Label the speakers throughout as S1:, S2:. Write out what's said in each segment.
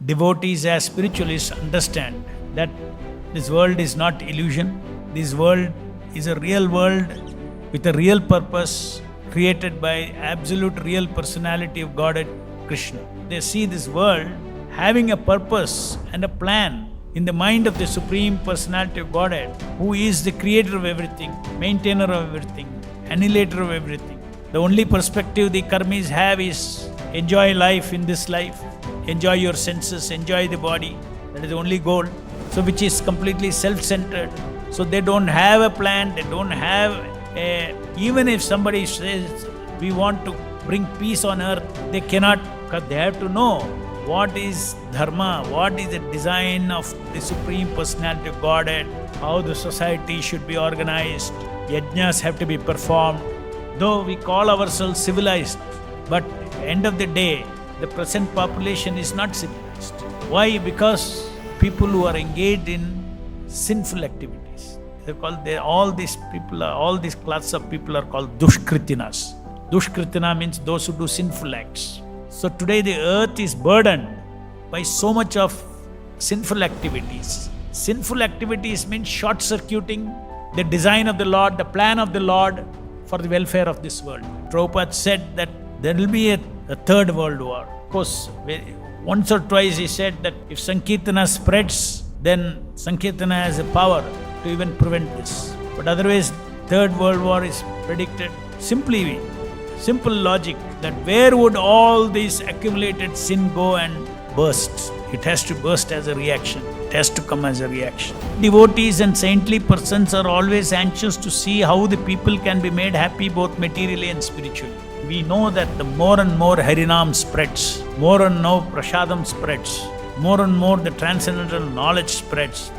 S1: Devotees as spiritualists understand that this world is not illusion. This world is a real world with a real purpose created by absolute real personality of Godhead Krishna. They see this world having a purpose and a plan in the mind of the Supreme Personality of Godhead, who is the creator of everything, maintainer of everything, annihilator of everything. The only perspective the karmis have is enjoy life in this life, enjoy your senses, enjoy the body. That is the only goal. So which is completely self-centered. So they don't have a plan, they don't have even if somebody says, we want to bring peace on earth, they cannot, because they have to know what is dharma, what is the design of the Supreme Personality of Godhead, how the society should be organized, yajnas have to be performed. Though we call ourselves civilized, but end of the day, the present population is not civilized. Why? Because people who are engaged in sinful activities. They're called, all these classes of people are called dushkritinas. Dushkritina means those who do sinful acts. So today the earth is burdened by so much of sinful activities. Sinful activities mean short-circuiting the design of the Lord, the plan of the Lord for the welfare of this world. Prabhupada said that there will be a third world war. Of course, once or twice he said that if Sankirtana spreads, then Sankirtana has the power to even prevent this. But otherwise, third world war is predicted. Simple logic, that where would all this accumulated sin go and burst? It has to burst as a reaction. It has to come as a reaction. Devotees and saintly persons are always anxious to see how the people can be made happy both materially and spiritually. We know that the more and more Harinam spreads, more and more Prasadam spreads, more and more the transcendental knowledge spreads,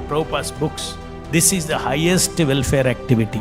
S1: Prabhupada's books, this is the highest welfare activity.